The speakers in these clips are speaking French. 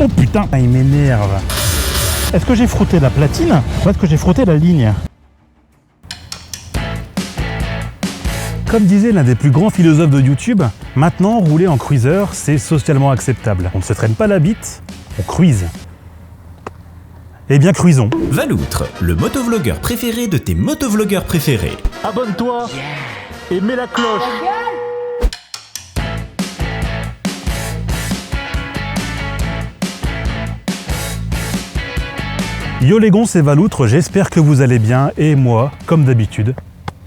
Oh putain, il m'énerve. Est-ce que j'ai frotté la platine ou est-ce que j'ai frotté la ligne? Comme disait l'un des plus grands philosophes de YouTube, maintenant rouler en cruiser, c'est socialement acceptable. On ne se traîne pas la bite, on cruise. Eh bien, cruisons. Valoutre, le motovlogueur préféré de tes motovlogueurs préférés. Abonne-toi et mets la cloche. Yo les gons, c'est Valoutre, j'espère que vous allez bien et moi, comme d'habitude,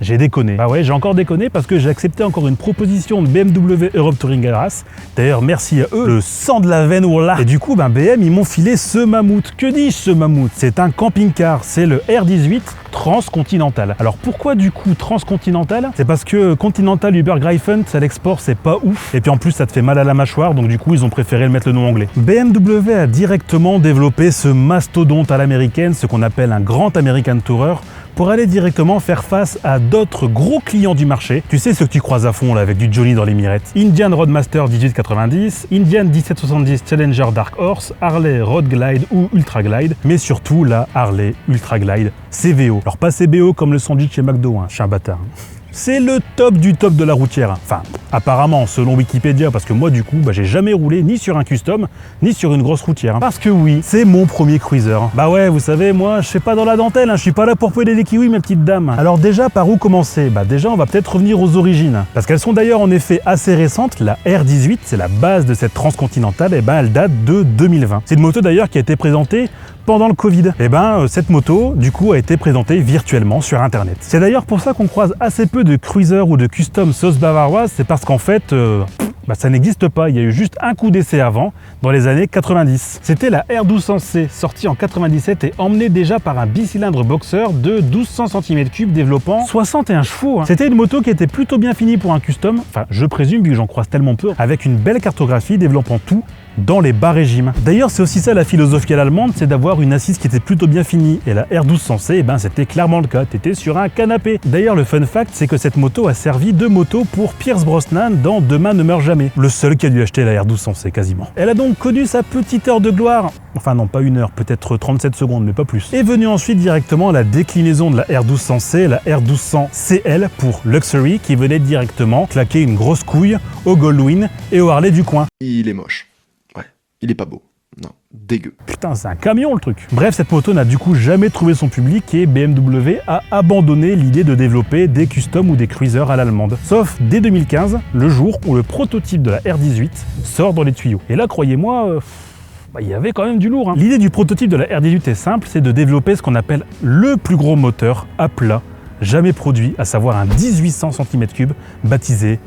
j'ai déconné. Ah ouais, j'ai encore déconné parce que j'ai accepté encore une proposition de BMW Europe Touring Race. D'ailleurs, merci à eux, le sang de la veine, voilà. Et du coup, BM, ils m'ont filé ce mammouth. Que dis-je, ce mammouth? C'est un camping-car, c'est le R18 Transcontinental. Alors pourquoi du coup Transcontinental? C'est parce que Continental Uber Greifen, à l'export, c'est pas ouf. Et puis en plus, ça te fait mal à la mâchoire, donc du coup, ils ont préféré le mettre le nom anglais. BMW a directement développé ce mastodonte à l'américaine, ce qu'on appelle un grand American Tourer, pour aller directement faire face à d'autres gros clients du marché. Tu sais ceux que tu croises à fond là avec du Johnny dans les mirettes. Indian Roadmaster 1890, Indian 1770 Challenger Dark Horse, Harley Road Glide ou Ultra Glide, mais surtout la Harley Ultra Glide CVO. Alors pas CBO comme le sandwich chez McDo, hein, je suis un bâtard. C'est le top du top de la routière. Enfin, apparemment, selon Wikipédia, parce que moi, du coup, j'ai jamais roulé ni sur un custom, ni sur une grosse routière. Parce que oui, c'est mon premier cruiser. Bah ouais, vous savez, moi, je suis pas dans la dentelle, hein, je suis pas là pour peler des kiwis, mes petites dames. Alors déjà, par où commencer? Bah déjà, on va peut-être revenir aux origines. Parce qu'elles sont d'ailleurs en effet assez récentes. La R18, c'est la base de cette transcontinentale, et elle date de 2020. C'est une moto d'ailleurs qui a été présentée pendant le Covid. Cette moto, du coup, a été présentée virtuellement sur Internet. C'est d'ailleurs pour ça qu'on croise assez peu de cruiser ou de custom sauce bavaroise, c'est parce qu'en fait, ça n'existe pas. Il y a eu juste un coup d'essai avant, dans les années 90. C'était la R1200C, sortie en 97 et emmenée déjà par un bicylindre boxer de 1200 cm3 développant 61 chevaux. C'était une moto qui était plutôt bien finie pour un custom, enfin je présume vu que j'en croise tellement peu, avec une belle cartographie développant tout dans les bas régimes. D'ailleurs, c'est aussi ça la philosophie allemande, c'est d'avoir une assise qui était plutôt bien finie. Et la R1200C, c'était clairement le cas, t'étais sur un canapé. D'ailleurs, le fun fact, c'est que cette moto a servi de moto pour Pierce Brosnan dans Demain ne meurt jamais. Le seul qui a dû acheter la R1200C quasiment. Elle a donc connu sa petite heure de gloire. Enfin non, pas une heure, peut-être 37 secondes, mais pas plus. Et venue ensuite directement la déclinaison de la R1200C, la R1200CL pour Luxury, qui venait directement claquer une grosse couille au Goldwyn et au Harley du coin. Il est moche. Il est pas beau. Non, dégueu. Putain, c'est un camion le truc. Bref, cette moto n'a du coup jamais trouvé son public et BMW a abandonné l'idée de développer des customs ou des cruisers à l'allemande. Sauf dès 2015, le jour où le prototype de la R18 sort dans les tuyaux. Et là, croyez-moi, il y avait quand même du lourd. Hein. L'idée du prototype de la R18 est simple, c'est de développer ce qu'on appelle le plus gros moteur à plat jamais produit, à savoir un 1800 cm3 baptisé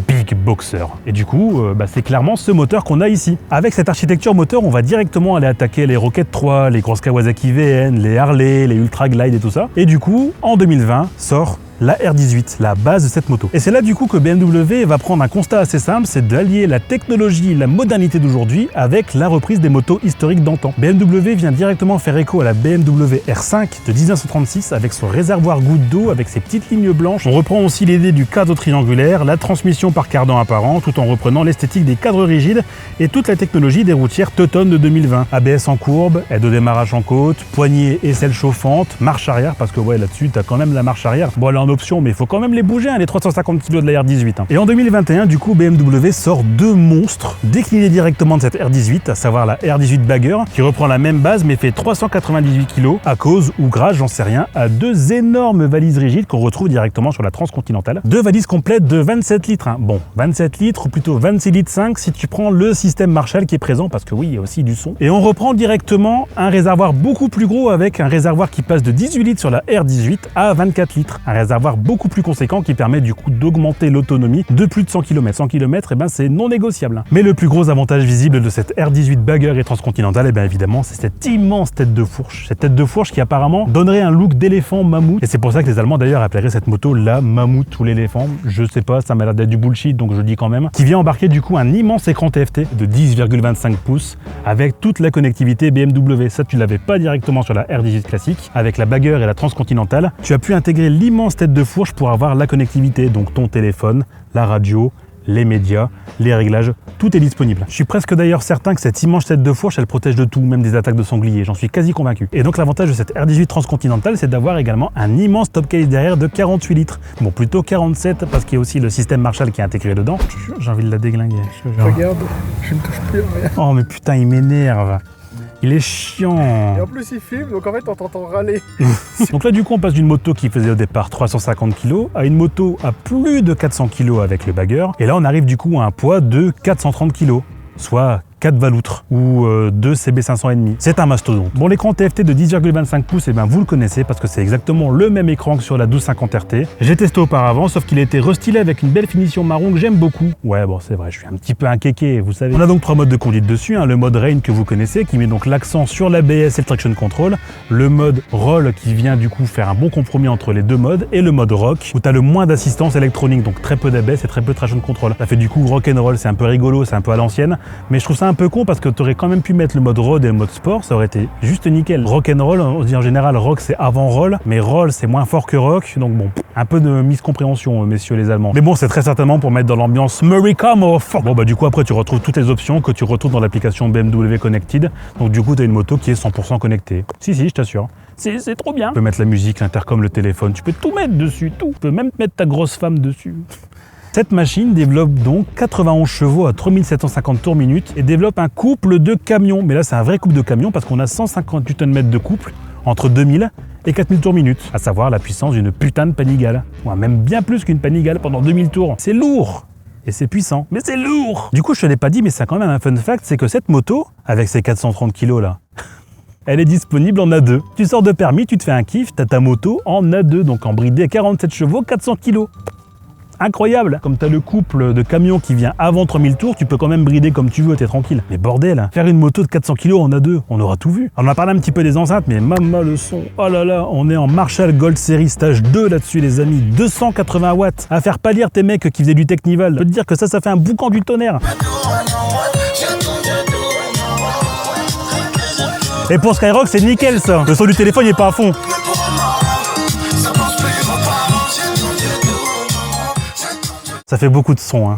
Big Boxer. Et du coup, c'est clairement ce moteur qu'on a ici. Avec cette architecture moteur, on va directement aller attaquer les Rocket 3, les grosses Kawasaki VN, les Harley, les Ultra Glide et tout ça. Et du coup, en 2020, sort la R18, la base de cette moto. Et c'est là du coup que BMW va prendre un constat assez simple, c'est d'allier la technologie, la modernité d'aujourd'hui avec la reprise des motos historiques d'antan. BMW vient directement faire écho à la BMW R5 de 1936 avec son réservoir goutte d'eau, avec ses petites lignes blanches. On reprend aussi l'idée du cadre triangulaire, la transmission par cardan apparent, tout en reprenant l'esthétique des cadres rigides et toute la technologie des routières Teuton de 2020. ABS en courbe, aide au démarrage en côte, poignée et selle chauffante, marche arrière, parce que ouais, là-dessus, t'as quand même la marche arrière. Bon, elle est en option, mais il faut quand même les bouger, les 350 kg de la R18. Et en 2021, du coup, BMW sort deux monstres déclinés directement de cette R18, à savoir la R18 Bagger, qui reprend la même base, mais fait 398 kg, à cause, ou grâce, j'en sais rien, à deux énormes valises rigides qu'on retrouve directement sur la Transcontinentale. Deux valises complètes de 27 litres. Bon, 27 litres, ou plutôt 26 litres 5, si tu prends le système Marshall qui est présent, parce que oui, il y a aussi du son. Et on reprend directement un réservoir beaucoup plus gros, avec un réservoir qui passe de 18 litres sur la R18 à 24 litres. Un réservoir beaucoup plus conséquent qui permet du coup d'augmenter l'autonomie de plus de 100 km. 100 km, c'est non négociable. Mais le plus gros avantage visible de cette R18 Bagger et Transcontinentale, évidemment, c'est cette immense tête de fourche. Cette tête de fourche qui apparemment donnerait un look d'éléphant mammouth. Et c'est pour ça que les Allemands d'ailleurs appelleraient cette moto la mammouth ou l'éléphant. Je sais pas, ça m'a l'air d'être du bullshit, donc je dis quand même. Qui vient embarquer du coup un immense écran TFT de 10,25 pouces avec toute la connectivité BMW. Ça, tu l'avais pas directement sur la R18 classique. Avec la Bagger et la Transcontinentale, tu as pu intégrer l'immense tête de fourche pour avoir la connectivité, donc ton téléphone, la radio les médias, les réglages, tout est disponible. Je suis presque d'ailleurs certain que cette immense tête de fourche, elle protège de tout, même des attaques de sangliers, j'en suis quasi convaincu. Et donc l'avantage de cette R18 Transcontinental, c'est d'avoir également un immense top case derrière de 48 litres. Bon, plutôt 47 parce qu'il y a aussi le système Marshall qui est intégré dedans. J'ai envie de la déglinguer. Regarde, je ne touche plus à rien. Oh mais putain, il m'énerve. Il est chiant. Et en plus il filme, donc en fait on t'entend râler. Donc là du coup on passe d'une moto qui faisait au départ 350 kg à une moto à plus de 400 kg avec le bagger. Et là on arrive du coup à un poids de 430 kg, soit 4 Valoutres ou 2 CB500,5. C'est un mastodonte. Bon, l'écran TFT de 10,25 pouces, vous le connaissez parce que c'est exactement le même écran que sur la 1250 RT. J'ai testé auparavant, sauf qu'il a été restylé avec une belle finition marron que j'aime beaucoup. Ouais, bon, c'est vrai, je suis un petit peu un kéké, vous savez. On a donc 3 modes de conduite dessus, le mode Rain que vous connaissez, qui met donc l'accent sur l'ABS et le traction control, le mode Roll qui vient du coup faire un bon compromis entre les deux modes, et le mode Rock où tu as le moins d'assistance électronique, donc très peu d'ABS et très peu de traction control. Ça fait du coup rock'n'roll, c'est un peu rigolo, c'est un peu à l'ancienne, mais je trouve ça un peu con parce que tu aurais quand même pu mettre le mode road et le mode sport, ça aurait été juste nickel. Rock'n'roll, on dit en général rock c'est avant roll, mais roll c'est moins fort que rock, donc bon, un peu de miscompréhension messieurs les Allemands. Mais bon, c'est très certainement pour mettre dans l'ambiance America motherfucker. Bon bah du coup après tu retrouves toutes les options que tu retrouves dans l'application BMW Connected, donc du coup tu as une moto qui est 100% connectée. Si, je t'assure. C'est trop bien. Tu peux mettre la musique, l'intercom, le téléphone, tu peux tout mettre dessus, tout. Tu peux même mettre ta grosse femme dessus. Cette machine développe donc 91 chevaux à 3750 tours minute et développe un couple de camions. Mais là, c'est un vrai couple de camions parce qu'on a 158 Nm de couple entre 2000 et 4000 tours minute, à savoir la puissance d'une putain de Panigale. Ouais, même bien plus qu'une Panigale pendant 2000 tours. C'est lourd et c'est puissant, mais c'est lourd. Du coup, je te l'ai pas dit, mais c'est quand même un fun fact, c'est que cette moto, avec ses 430 kg là, elle est disponible en A2. Tu sors de permis, tu te fais un kiff, t'as ta moto en A2, donc en bridé 47 chevaux, 400 kg. Incroyable. Comme t'as le couple de camions qui vient avant 3000 tours, tu peux quand même brider comme tu veux, t'es tranquille. Mais bordel, faire une moto de 400 kg en A2, on aura tout vu. On a parlé un petit peu des enceintes, mais maman le son. Oh là là, on est en Marshall Gold Series stage 2 là-dessus les amis. 280 watts. À faire pâlir tes mecs qui faisaient du Technival. Je peux te dire que ça fait un boucan du tonnerre. Et pour Skyrock, c'est nickel ça. Le son du téléphone il est pas à fond. Ça fait beaucoup de son, hein.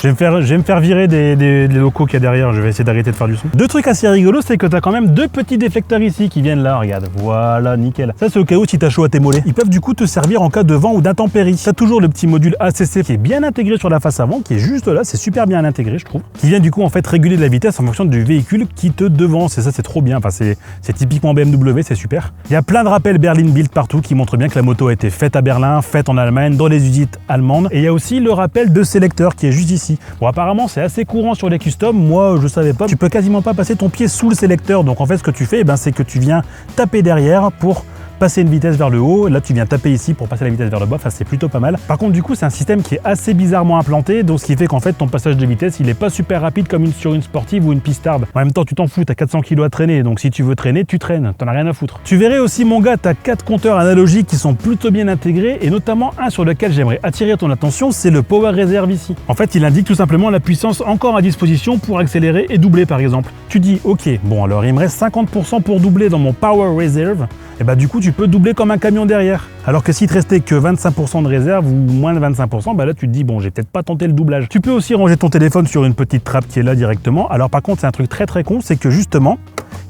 Je vais me faire virer des locaux qu'il y a derrière, je vais essayer d'arrêter de faire du son. Deux trucs assez rigolos, c'est que tu as quand même deux petits déflecteurs ici qui viennent là, regarde. Voilà, nickel. Ça, c'est au cas où si t'as chaud à tes mollets. Ils peuvent du coup te servir en cas de vent ou d'intempérie. T'as toujours le petit module ACC qui est bien intégré sur la face avant, qui est juste là, c'est super bien intégré, je trouve. Qui vient du coup en fait réguler la vitesse en fonction du véhicule qui te devance. Et ça, c'est trop bien. Enfin, c'est typiquement BMW, c'est super. Il y a plein de rappels Berlin Build partout qui montrent bien que la moto a été faite à Berlin, faite en Allemagne, dans les usines allemandes. Et il y a aussi le rappel de sélecteur qui est juste ici. Bon, apparemment, c'est assez courant sur les customs. Moi, je savais pas. Tu peux quasiment pas passer ton pied sous le sélecteur. Donc, en fait, ce que tu fais, c'est que tu viens taper derrière pour passer une vitesse vers le haut. Là, tu viens taper ici pour passer la vitesse vers le bas. Enfin, c'est plutôt pas mal. Par contre, du coup, c'est un système qui est assez bizarrement implanté. Donc, ce qui fait qu'en fait, ton passage de vitesse, il est pas super rapide comme sur une sportive ou une pistarde. En même temps, tu t'en fous. T'as 400 kg à traîner. Donc, si tu veux traîner, tu traînes. T'en as rien à foutre. Tu verrais aussi, mon gars, t'as 4 compteurs analogiques qui sont plutôt bien intégrés. Et notamment, un sur lequel j'aimerais attirer ton attention, c'est le Power Reserve ici. En fait, il indique tout simplement la puissance encore à disposition pour accélérer et doubler, par exemple. Tu dis, ok, bon, alors il me reste 50% pour doubler dans mon Power Reserve. Et du coup, tu peux doubler comme un camion derrière. Alors que s'il te restait que 25% de réserve ou moins de 25%, là tu te dis, bon, j'ai peut-être pas tenté le doublage. Tu peux aussi ranger ton téléphone sur une petite trappe qui est là directement. Alors par contre, c'est un truc très très con, c'est que justement,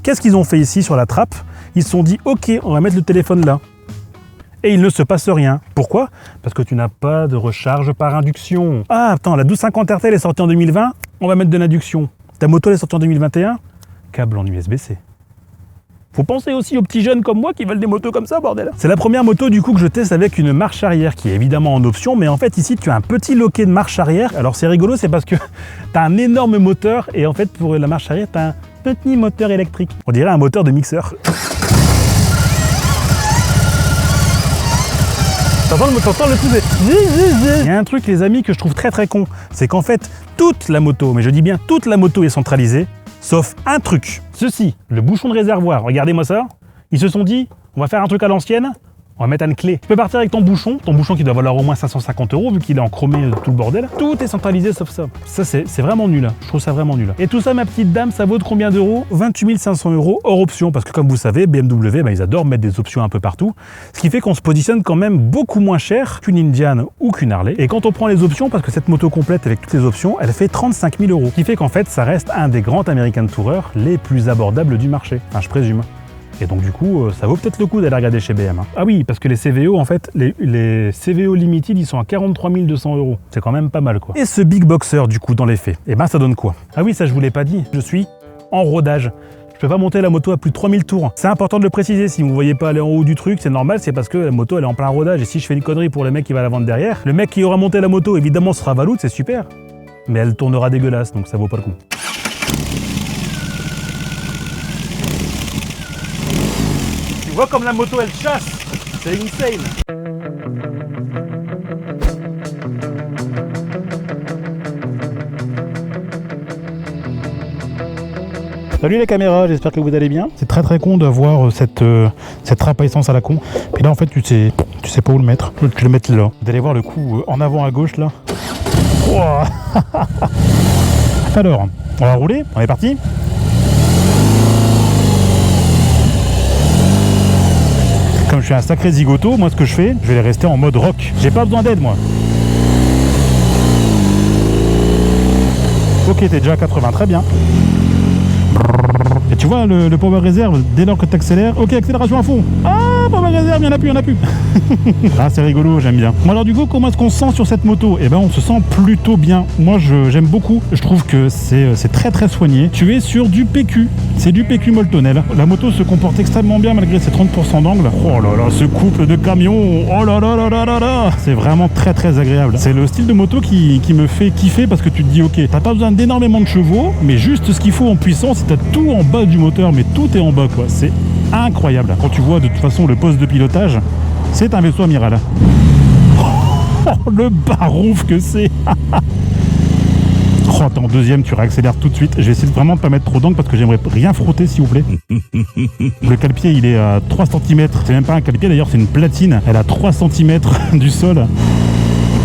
qu'est-ce qu'ils ont fait ici sur la trappe? Ils se sont dit, ok, on va mettre le téléphone là. Et il ne se passe rien. Pourquoi? Parce que tu n'as pas de recharge par induction. Ah, attends, la 1250 RT elle est sortie en 2020, on va mettre de l'induction. Ta moto elle est sortie en 2021, câble en USB-C. Faut penser aussi aux petits jeunes comme moi qui veulent des motos comme ça, bordel. C'est la première moto du coup que je teste avec une marche arrière qui est évidemment en option, mais en fait ici tu as un petit loquet de marche arrière. Alors c'est rigolo, c'est parce que t'as un énorme moteur et en fait pour la marche arrière t'as un petit moteur électrique. On dirait un moteur de mixeur. T'entends le pouce. Il y a un truc les amis que je trouve très très con, c'est qu'en fait toute la moto, mais je dis bien toute la moto est centralisée. Sauf un truc, ceci, le bouchon de réservoir, regardez-moi ça. Ils se sont dit, on va faire un truc à l'ancienne, On va mettre une clé. Tu peux partir avec ton bouchon qui doit valoir au moins 550 € vu qu'il est en chromé tout le bordel. Tout est centralisé sauf ça. Ça c'est vraiment nul. Je trouve ça vraiment nul. Et tout ça, ma petite dame, ça vaut de combien d'euros? 28 500 € hors option. Parce que comme vous savez, BMW, ils adorent mettre des options un peu partout. Ce qui fait qu'on se positionne quand même beaucoup moins cher qu'une Indian ou qu'une Harley. Et quand on prend les options, parce que cette moto complète avec toutes les options, elle fait 35 000 €. Ce qui fait qu'en fait, ça reste un des grands American Tourer les plus abordables du marché. Enfin, je présume. Et donc du coup, ça vaut peut-être le coup d'aller regarder chez BM. Ah oui, parce que les CVO, en fait, les CVO Limited, ils sont à 43 200 €. C'est quand même pas mal, quoi. Et ce Big Boxer, du coup, dans les faits, eh ben ça donne quoi? Ah oui, ça je vous l'ai pas dit, je suis en rodage. Je peux pas monter la moto à plus de 3000 tours. C'est important de le préciser, si vous ne voyez pas aller en haut du truc, c'est normal, c'est parce que la moto elle est en plein rodage. Et si je fais une connerie pour le mec qui va la vendre derrière, le mec qui aura monté la moto, évidemment, sera valout, c'est super. Mais elle tournera dégueulasse, donc ça vaut pas le coup. Tu vois comme la moto elle chasse, c'est insane. Salut les caméras, j'espère que vous allez bien. C'est très con d'avoir cette trappe à essence à la con. Puis là en fait tu sais pas où le mettre. Tu le mets là. Vous allez voir le coup en avant à gauche là. Wow. Alors, on va rouler, on est parti. Comme je suis un sacré zigoto, moi ce que je fais, je vais rester en mode rock. J'ai pas besoin d'aide moi. Ok, t'es déjà à 80, très bien. Et tu vois le power réserve, dès lors que tu accélères, ok, accélération à fond. Ah, power réserve, il n'y en a plus. Ah, c'est rigolo, j'aime bien. Bon alors du coup, comment est-ce qu'on se sent sur cette moto? Eh ben on se sent plutôt bien. Moi j'aime beaucoup, je trouve que c'est très soigné. Tu es sur du PQ, c'est du PQ Moltonel. La moto se comporte extrêmement bien malgré ses 30% d'angle. Oh là là, ce couple de camions, oh là là là là là là. C'est vraiment très agréable. C'est le style de moto qui me fait kiffer parce que tu te dis ok, t'as pas besoin d'énormément de chevaux, mais juste ce qu'il faut en puissance, t'as tout en bas du moteur, mais tout est en bas quoi, c'est incroyable. Quand tu vois de toute façon le poste de pilotage, c'est un vaisseau amiral. Oh, le barouf que c'est. Oh, attends, deuxième, tu réaccélères tout de suite. Je vais essayer de vraiment de pas mettre trop d'angle parce que j'aimerais rien frotter s'il vous plaît. Le cale-pied il est à 3 cm, c'est même pas un cale-pied d'ailleurs, c'est une platine, elle a 3 cm du sol.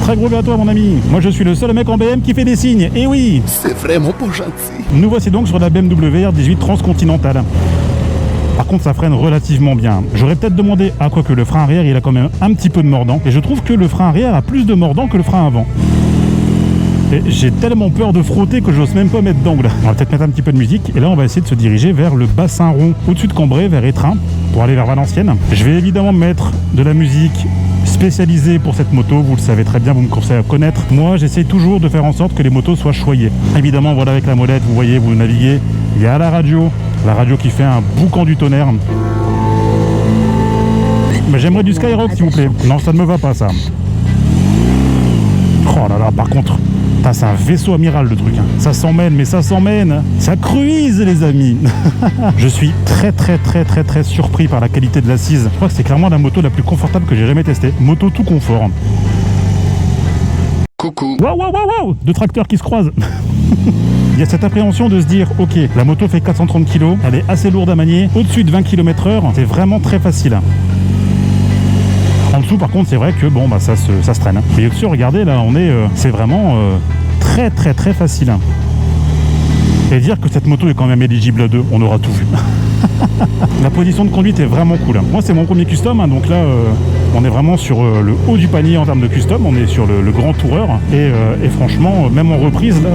Très gros bien à toi mon ami. Moi je suis le seul mec en BM qui fait des signes. Et oui, C'est vraiment pas gentil. nous voici donc sur la BMW R18 Transcontinental. Par contre ça freine relativement bien. J'aurais peut-être demandé, quoique le frein arrière il a quand même un petit peu de mordant. Et je trouve que le frein arrière a plus de mordant que le frein avant. Et j'ai tellement peur de frotter que j'ose même pas mettre d'angle. On va peut-être mettre un petit peu de musique. Et là on va essayer de se diriger vers le bassin rond au-dessus de Cambrai, vers Étreins, pour aller vers Valenciennes. Je vais évidemment mettre de la musique spécialisée pour cette moto, vous le savez très bien, vous me commencez à connaître. Moi j'essaie toujours de faire en sorte que les motos soient choyées. Évidemment voilà, avec la molette, vous voyez, vous naviguez, il y a la radio qui fait un boucan du tonnerre. Mais j'aimerais du Skyrock s'il vous plaît. Non, ça ne me va pas ça. Oh là là, par contre, c'est un vaisseau amiral le truc. Ça s'emmène, mais ça s'emmène. Ça cruise les amis. Je suis très surpris par la qualité de l'assise. Je crois que c'est clairement la moto la plus confortable que j'ai jamais testée. Moto tout confort. Coucou. Waouh, deux tracteurs qui se croisent. Il y a cette appréhension de se dire, ok, la moto fait 430 kg, elle est assez lourde à manier, au-dessus de 20 km/h, c'est vraiment très facile. En dessous, par contre, c'est vrai que bon, bah ça se traîne. Mais au-dessus, regardez, là, c'est vraiment très facile. Et dire que cette moto est quand même éligible à 2, on aura tout vu. La position de conduite est vraiment cool. Moi, c'est mon premier custom, donc là, on est vraiment sur le haut du panier en termes de custom. On est sur le grand toureur. Et franchement, même en reprise, là...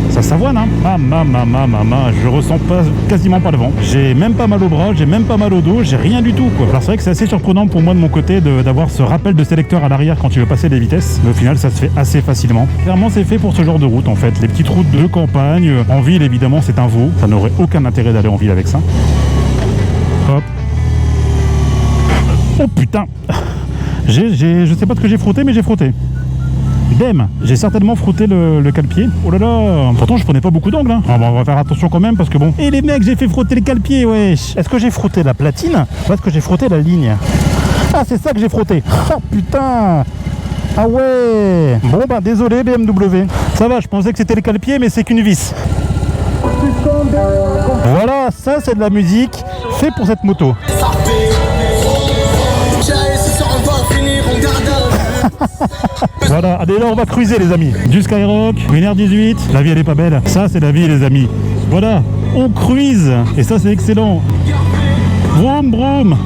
ça s'avoine, hein. Je ressens quasiment pas le vent. J'ai même pas mal au bras, j'ai même pas mal au dos, j'ai rien du tout, quoi. Alors c'est vrai que c'est assez surprenant pour moi de mon côté d'avoir ce rappel de sélecteur à l'arrière quand tu veux passer des vitesses. Mais au final, ça se fait assez facilement. Clairement, c'est fait pour ce genre de route, en fait. Les petites routes de campagne. En ville, évidemment, c'est un veau. Ça n'aurait aucun intérêt d'aller en ville avec ça. Hop. Oh putain. Je sais pas ce que j'ai frotté, mais j'ai frotté. Bam, j'ai certainement frotté le cale-pied. Oh là là. Pourtant je prenais pas beaucoup d'angle, hein. On va faire attention quand même parce que bon. Et les mecs, j'ai fait frotter le cale-pied, wesh. Est-ce que j'ai frotté la platine ou est-ce que j'ai frotté la ligne? Ah, c'est ça que j'ai frotté. Oh putain. Ah ouais. Bon bah désolé BMW. Ça va, je pensais que c'était le cale-pied, mais c'est qu'une vis. Voilà, ça c'est de la musique fait pour cette moto. Voilà, allez là on va cruiser les amis. Du Skyrock, une R18, la vie elle est pas belle. Ça c'est la vie les amis. Voilà, on cruise. Et ça c'est excellent. Vroom vroom.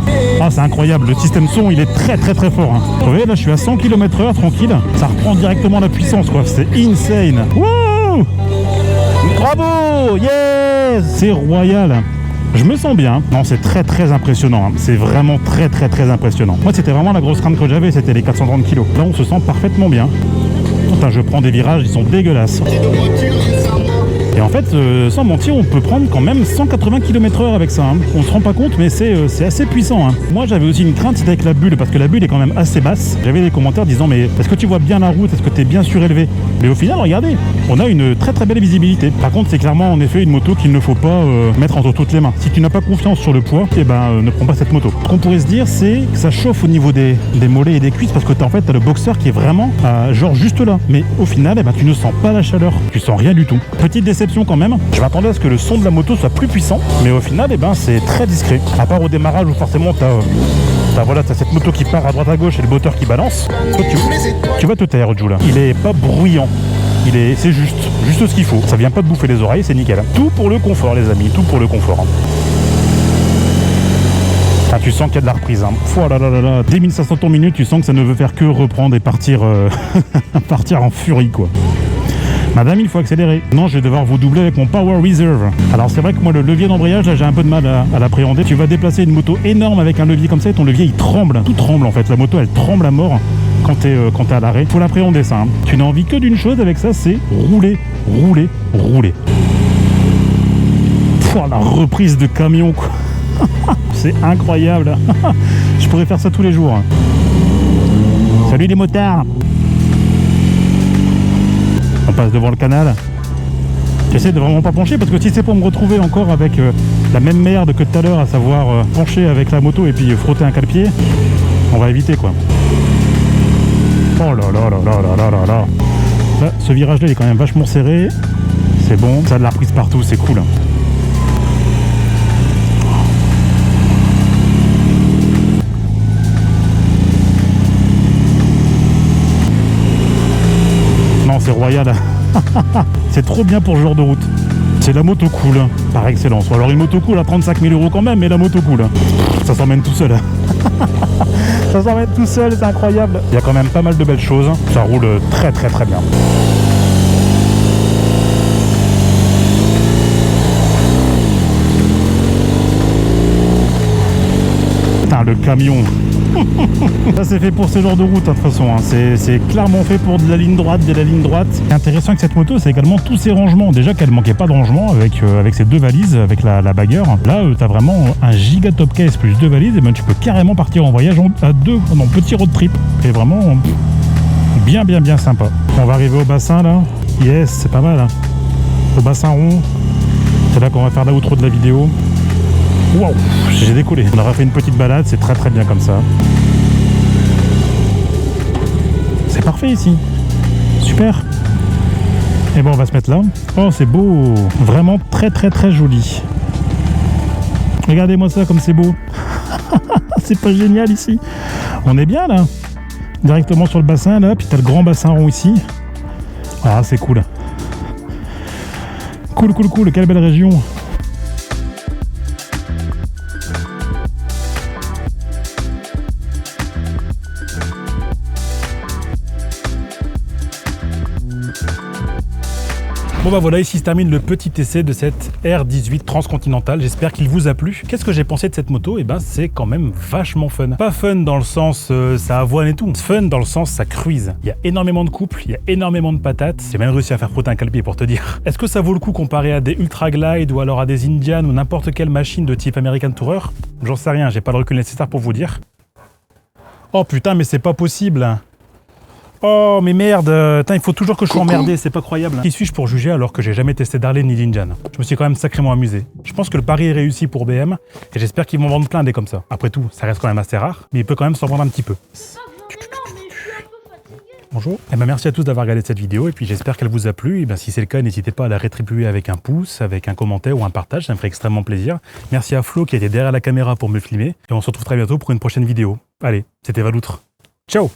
Ah c'est incroyable, le système son il est très fort. Vous voyez là je suis à 100 km/h tranquille. Ça reprend directement la puissance quoi, c'est insane. Wouh! Bravo! Yes! C'est royal. Je me sens bien. Non, c'est très impressionnant. C'est vraiment très impressionnant. Moi, c'était vraiment la grosse crainte que j'avais, c'était les 430 kg. Là, on se sent parfaitement bien. Putain, je prends des virages, ils sont dégueulasses. Et en fait, sans mentir, on peut prendre quand même 180 km/h avec ça. Hein. On se rend pas compte, mais c'est assez puissant. Hein. Moi, j'avais aussi une crainte, c'était avec la bulle, parce que la bulle est quand même assez basse. J'avais des commentaires disant, mais est-ce que tu vois bien la route? Est-ce que tu es bien surélevé? Mais au final, regardez, on a une très belle visibilité. Par contre, c'est clairement en effet une moto qu'il ne faut pas mettre entre toutes les mains. Si tu n'as pas confiance sur le poids, eh ben, ne prends pas cette moto. Ce qu'on pourrait se dire, c'est que ça chauffe au niveau des mollets et des cuisses, parce que en fait, tu as le boxeur qui est vraiment genre juste là. Mais au final, eh ben, tu ne sens pas la chaleur. Tu sens rien du tout. Petite déception quand même. Je m'attendais à ce que le son de la moto soit plus puissant, mais au final, eh ben, c'est très discret. À part au démarrage où forcément t'as cette moto qui part à droite à gauche et le moteur qui balance. Toi, tu vas te taire, Joe, là. Il est pas bruyant. C'est juste ce qu'il faut. Ça vient pas de bouffer les oreilles, c'est nickel. Tout pour le confort, les amis, tout pour le confort. Ah, tu sens qu'il y a de la reprise. Hein. Oh là là là là. Dès 1500 tours minute, tu sens que ça ne veut faire que reprendre et partir en furie, quoi. Madame, il faut accélérer. Non, je vais devoir vous doubler avec mon Power Reserve. Alors c'est vrai que moi, le levier d'embrayage, là, j'ai un peu de mal à l'appréhender. Tu vas déplacer une moto énorme avec un levier comme ça et ton levier, il tremble. Tout tremble en fait. La moto, elle tremble à mort quand t'es à l'arrêt. Faut l'appréhender ça. Hein. Tu n'as envie que d'une chose avec ça, c'est rouler. Oh, la reprise de camion, quoi. C'est incroyable. Je pourrais faire ça tous les jours. Salut les motards. On passe devant le canal. J'essaie de vraiment pas pencher parce que si c'est pour me retrouver encore avec la même merde que tout à l'heure, à savoir pencher avec la moto et puis frotter un cale-pied, on va éviter quoi. Oh là là là là là là là là. Là, ce virage là il est quand même vachement serré. C'est bon, ça a de la reprise partout, c'est cool. C'est royal. C'est trop bien pour ce genre de route. C'est la moto cool par excellence. Ou alors une moto cool à 35 000 € quand même, mais la moto cool. Ça s'emmène tout seul. Ça s'emmène tout seul, c'est incroyable. Il y a quand même pas mal de belles choses. Ça roule très bien. Putain, le camion. Ça c'est fait pour ce genre de route hein, de toute façon, hein. C'est clairement fait pour de la ligne droite. Ce qui est intéressant avec cette moto, c'est également tous ces rangements. Déjà qu'elle manquait pas de rangement avec ces deux valises, avec la bagueur. Là, tu as vraiment un giga top case plus deux valises, et ben tu peux carrément partir en voyage à deux, en petit road trip. Et vraiment bien sympa. On va arriver au bassin là. Yes, c'est pas mal. Hein. Au bassin rond. C'est là qu'on va faire l'outro de la vidéo. Wow, j'ai décollé. On aura fait une petite balade, c'est très bien comme ça. C'est parfait ici. Super. Et bon, on va se mettre là. Oh, c'est beau. Vraiment très joli. Regardez-moi ça comme c'est beau. C'est pas génial ici. On est bien là. Directement sur le bassin là. Puis t'as le grand bassin rond ici. Ah, c'est cool. Cool. Quelle belle région. Bon bah voilà, ici se termine le petit essai de cette R18 transcontinentale. J'espère qu'il vous a plu. Qu'est-ce que j'ai pensé de cette moto? Eh ben c'est quand même vachement fun. Pas fun dans le sens ça avoine et tout. Fun dans le sens ça cruise. Il y a énormément de couples, il y a énormément de patates. J'ai même réussi à faire frotter un cale-pied pour te dire. Est-ce que ça vaut le coup comparé à des Ultra Glide ou alors à des Indian ou n'importe quelle machine de type American Tourer? J'en sais rien, j'ai pas le recul nécessaire pour vous dire. Oh putain, mais c'est pas possible. Oh mais merde, il faut toujours que je sois emmerdé, c'est pas croyable. Qui suis-je pour juger alors que j'ai jamais testé d'Harley ni d'Indian? Je me suis quand même sacrément amusé. Je pense que le pari est réussi pour BM et j'espère qu'ils vont vendre plein des comme ça. Après tout, ça reste quand même assez rare, mais il peut quand même s'en vendre un petit peu. Bonjour. Et ben merci à tous d'avoir regardé cette vidéo et puis j'espère qu'elle vous a plu. Et ben si c'est le cas, n'hésitez pas à la rétribuer avec un pouce, avec un commentaire ou un partage, ça me ferait extrêmement plaisir. Merci à Flo qui était derrière la caméra pour me filmer et on se retrouve très bientôt pour une prochaine vidéo. Allez, c'était Valoutre. Ciao.